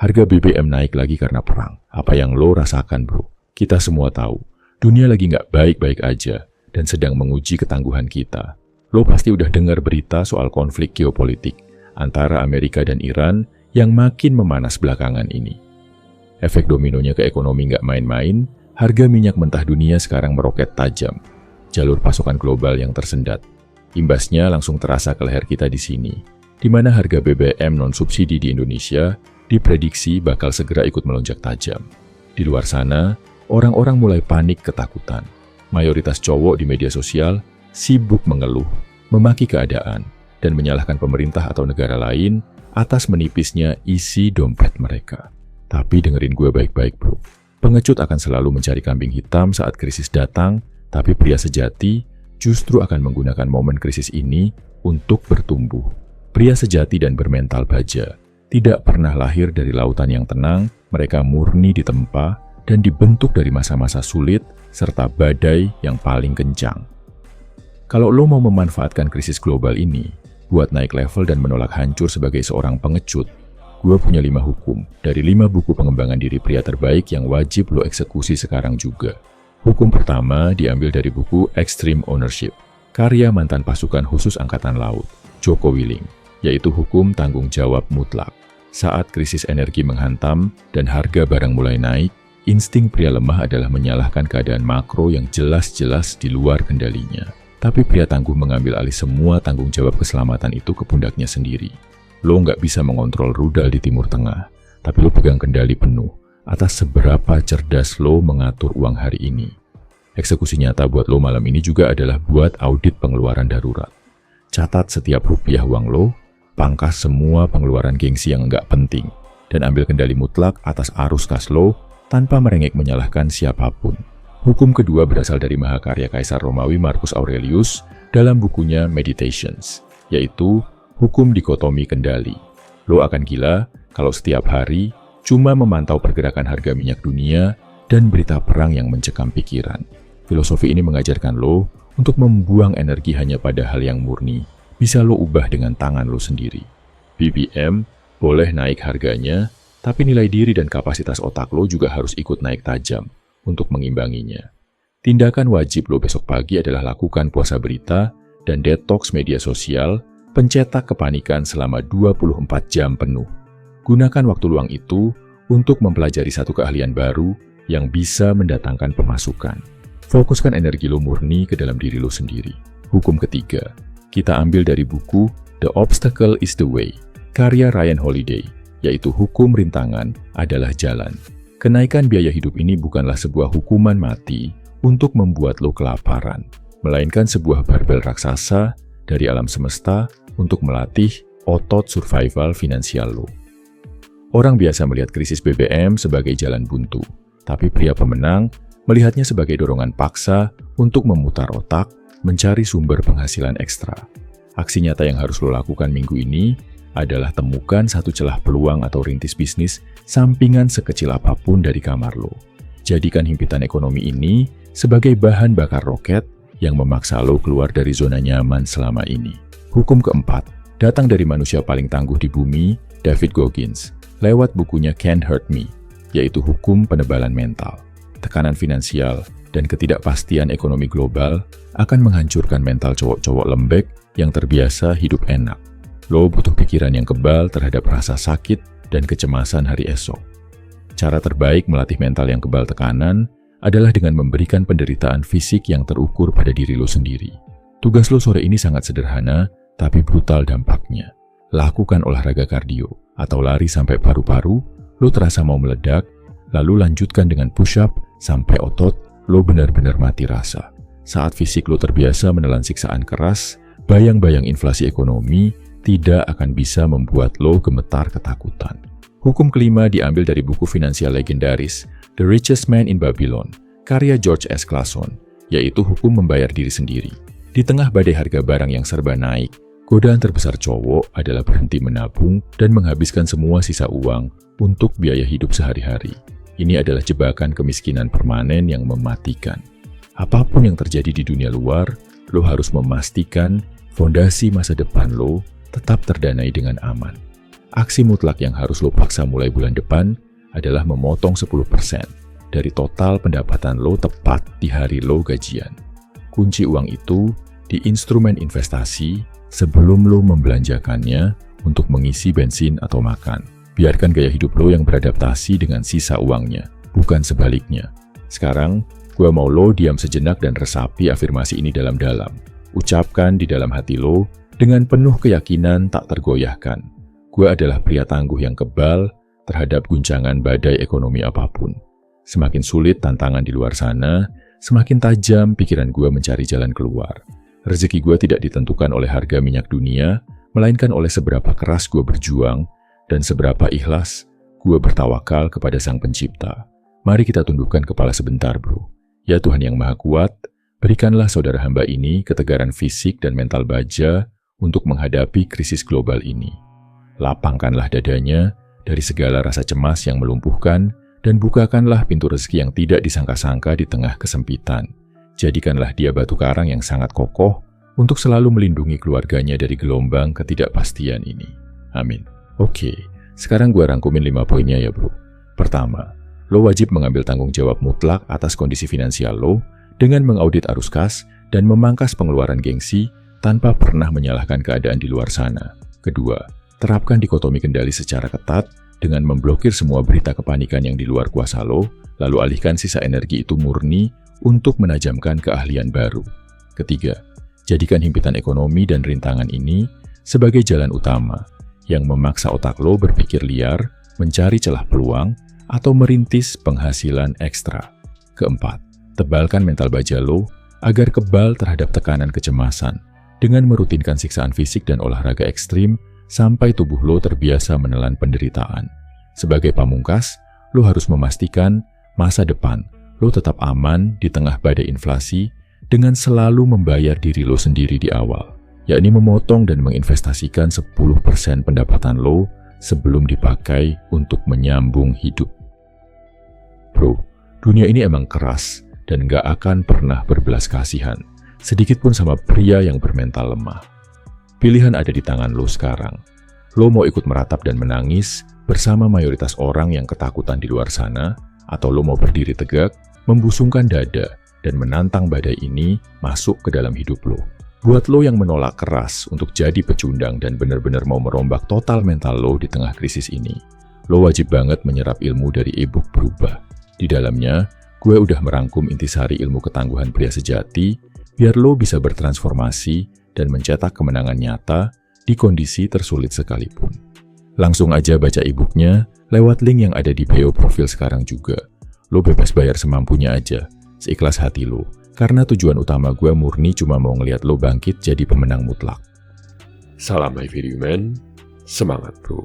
Harga BBM naik lagi karena perang. Apa yang lo rasakan, bro? Kita semua tahu, dunia lagi nggak baik-baik aja dan sedang menguji ketangguhan kita. Lo pasti udah dengar berita soal konflik geopolitik antara Amerika dan Iran yang makin memanas belakangan ini. Efek dominonya ke ekonomi nggak main-main, harga minyak mentah dunia sekarang meroket tajam. Jalur pasokan global yang tersendat. Imbasnya langsung terasa ke leher kita di sini, di mana harga BBM non-subsidi di Indonesia diprediksi bakal segera ikut melonjak tajam. Di luar sana, orang-orang mulai panik ketakutan. Mayoritas cowok di media sosial sibuk mengeluh, memaki keadaan, dan menyalahkan pemerintah atau negara lain atas menipisnya isi dompet mereka. Tapi dengerin gue baik-baik, bro. Pengecut akan selalu mencari kambing hitam saat krisis datang, tapi pria sejati justru akan menggunakan momen krisis ini untuk bertumbuh. Pria sejati dan bermental baja tidak pernah lahir dari lautan yang tenang, mereka murni ditempa dan dibentuk dari masa-masa sulit serta badai yang paling kencang. Kalau lo mau memanfaatkan krisis global ini buat naik level dan menolak hancur sebagai seorang pengecut, gue punya 5 hukum dari 5 buku pengembangan diri pria terbaik yang wajib lo eksekusi sekarang juga. Hukum pertama diambil dari buku Extreme Ownership, karya mantan pasukan khusus Angkatan Laut, Joko Willing, yaitu hukum tanggung jawab mutlak. Saat krisis energi menghantam dan harga barang mulai naik, insting pria lemah adalah menyalahkan keadaan makro yang jelas-jelas di luar kendalinya. Tapi pria tangguh mengambil alih semua tanggung jawab keselamatan itu ke pundaknya sendiri. Lo nggak bisa mengontrol rudal di Timur Tengah, tapi lo pegang kendali penuh atas seberapa cerdas lo mengatur uang hari ini. Eksekusi nyata buat lo malam ini juga adalah buat audit pengeluaran darurat. Catat setiap rupiah uang lo, pangkas semua pengeluaran gengsi yang nggak penting, dan ambil kendali mutlak atas arus kas lo tanpa merengek menyalahkan siapapun. Hukum kedua berasal dari mahakarya Kaisar Romawi Marcus Aurelius dalam bukunya Meditations, yaitu hukum dikotomi kendali. Lo akan gila kalau setiap hari cuma memantau pergerakan harga minyak dunia dan berita perang yang mencekam pikiran. Filosofi ini mengajarkan lo untuk membuang energi hanya pada hal yang murni, bisa lo ubah dengan tangan lo sendiri. BBM boleh naik harganya, tapi nilai diri dan kapasitas otak lo juga harus ikut naik tajam untuk mengimbanginya. Tindakan wajib lo besok pagi adalah lakukan puasa berita dan detoks media sosial, pencetak kepanikan selama 24 jam penuh. Gunakan waktu luang itu untuk mempelajari satu keahlian baru yang bisa mendatangkan pemasukan. Fokuskan energi lo murni ke dalam diri lo sendiri. Hukum ketiga, kita ambil dari buku The Obstacle is the Way, karya Ryan Holiday, yaitu hukum rintangan adalah jalan. Kenaikan biaya hidup ini bukanlah sebuah hukuman mati untuk membuat lo kelaparan, melainkan sebuah barbel raksasa dari alam semesta untuk melatih otot survival finansial lo. Orang biasa melihat krisis BBM sebagai jalan buntu, tapi pria pemenang melihatnya sebagai dorongan paksa untuk memutar otak, mencari sumber penghasilan ekstra. Aksi nyata yang harus lo lakukan minggu ini adalah temukan satu celah peluang atau rintis bisnis sampingan sekecil apapun dari kamar lo. Jadikan himpitan ekonomi ini sebagai bahan bakar roket yang memaksa lo keluar dari zona nyaman selama ini. Hukum keempat datang dari manusia paling tangguh di bumi, David Goggins, lewat bukunya Can't Hurt Me, yaitu hukum penebalan mental. Tekanan finansial dan ketidakpastian ekonomi global akan menghancurkan mental cowok-cowok lembek yang terbiasa hidup enak. Lo butuh pikiran yang kebal terhadap rasa sakit dan kecemasan hari esok. Cara terbaik melatih mental yang kebal tekanan adalah dengan memberikan penderitaan fisik yang terukur pada diri lo sendiri. Tugas lo sore ini sangat sederhana, tapi brutal dampaknya. Lakukan olahraga kardio atau lari sampai paru-paru, lo terasa mau meledak, lalu lanjutkan dengan push-up sampai otot lo benar-benar mati rasa. Saat fisik lo terbiasa menelan siksaan keras, bayang-bayang inflasi ekonomi tidak akan bisa membuat lo gemetar ketakutan. Hukum kelima diambil dari buku finansial legendaris The Richest Man in Babylon, karya George S. Clason, yaitu hukum membayar diri sendiri. Di tengah badai harga barang yang serba naik, godaan terbesar cowok adalah berhenti menabung dan menghabiskan semua sisa uang untuk biaya hidup sehari-hari. Ini adalah jebakan kemiskinan permanen yang mematikan. Apapun yang terjadi di dunia luar, lo harus memastikan fondasi masa depan lo tetap terdanai dengan aman. aksi mutlak yang harus lo paksa mulai bulan depan adalah memotong 10% dari total pendapatan lo tepat di hari lo gajian. Kunci uang itu di instrumen investasi sebelum lo membelanjakannya untuk mengisi bensin atau makan. Biarkan gaya hidup lo yang beradaptasi dengan sisa uangnya, bukan sebaliknya. Sekarang, gue mau lo diam sejenak dan resapi afirmasi ini dalam-dalam. Ucapkan di dalam hati lo dengan penuh keyakinan tak tergoyahkan. Gue adalah pria tangguh yang kebal terhadap guncangan badai ekonomi apapun. Semakin sulit tantangan di luar sana, semakin tajam pikiran gue mencari jalan keluar. Rezeki gue tidak ditentukan oleh harga minyak dunia, melainkan oleh seberapa keras gue berjuang dan seberapa ikhlas gue bertawakal kepada Sang Pencipta. Mari kita tundukkan kepala sebentar, bro. Ya Tuhan yang Maha Kuat, berikanlah saudara hamba ini ketegaran fisik dan mental baja untuk menghadapi krisis global ini. Lapangkanlah dadanya dari segala rasa cemas yang melumpuhkan dan bukakanlah pintu rezeki yang tidak disangka-sangka di tengah kesempitan. Jadikanlah dia batu karang yang sangat kokoh untuk selalu melindungi keluarganya dari gelombang ketidakpastian ini. Amin. Oke, sekarang gue rangkumin 5 poinnya ya bro. Pertama, lo wajib mengambil tanggung jawab mutlak atas kondisi finansial lo dengan mengaudit arus kas dan memangkas pengeluaran gengsi tanpa pernah menyalahkan keadaan di luar sana. Kedua, terapkan dikotomi kendali secara ketat dengan memblokir semua berita kepanikan yang di luar kuasa lo, lalu alihkan sisa energi itu murni untuk menajamkan keahlian baru. Ketiga, jadikan himpitan ekonomi dan rintangan ini sebagai jalan utama yang memaksa otak lo berpikir liar, mencari celah peluang, atau merintis penghasilan ekstra. Keempat, tebalkan mental baja lo agar kebal terhadap tekanan kecemasan dengan merutinkan siksaan fisik dan olahraga ekstrim sampai tubuh lo terbiasa menelan penderitaan. Sebagai pamungkas, lo harus memastikan masa depan lo tetap aman di tengah badai inflasi dengan selalu membayar diri lo sendiri di awal, yakni memotong dan menginvestasikan 10% pendapatan lo sebelum dipakai untuk menyambung hidup. Bro, dunia ini emang keras dan gak akan pernah berbelas kasihan, sedikitpun sama pria yang bermental lemah. Pilihan ada di tangan lo sekarang. Lo mau ikut meratap dan menangis bersama mayoritas orang yang ketakutan di luar sana, atau lo mau berdiri tegak, membusungkan dada, dan menantang badai ini masuk ke dalam hidup lo. Buat lo yang menolak keras untuk jadi pecundang dan benar-benar mau merombak total mental lo di tengah krisis ini, lo wajib banget menyerap ilmu dari e-book Berubah. Di dalamnya, gue udah merangkum intisari ilmu ketangguhan pria sejati, biar lo bisa bertransformasi dan mencetak kemenangan nyata di kondisi tersulit sekalipun. Langsung aja baca e-booknya lewat link yang ada di bio profil sekarang juga. Lo bebas bayar semampunya aja, seikhlas hati lo, karena tujuan utama gue murni cuma mau ngeliat lo bangkit jadi pemenang mutlak. Salam My Video Man, semangat bro.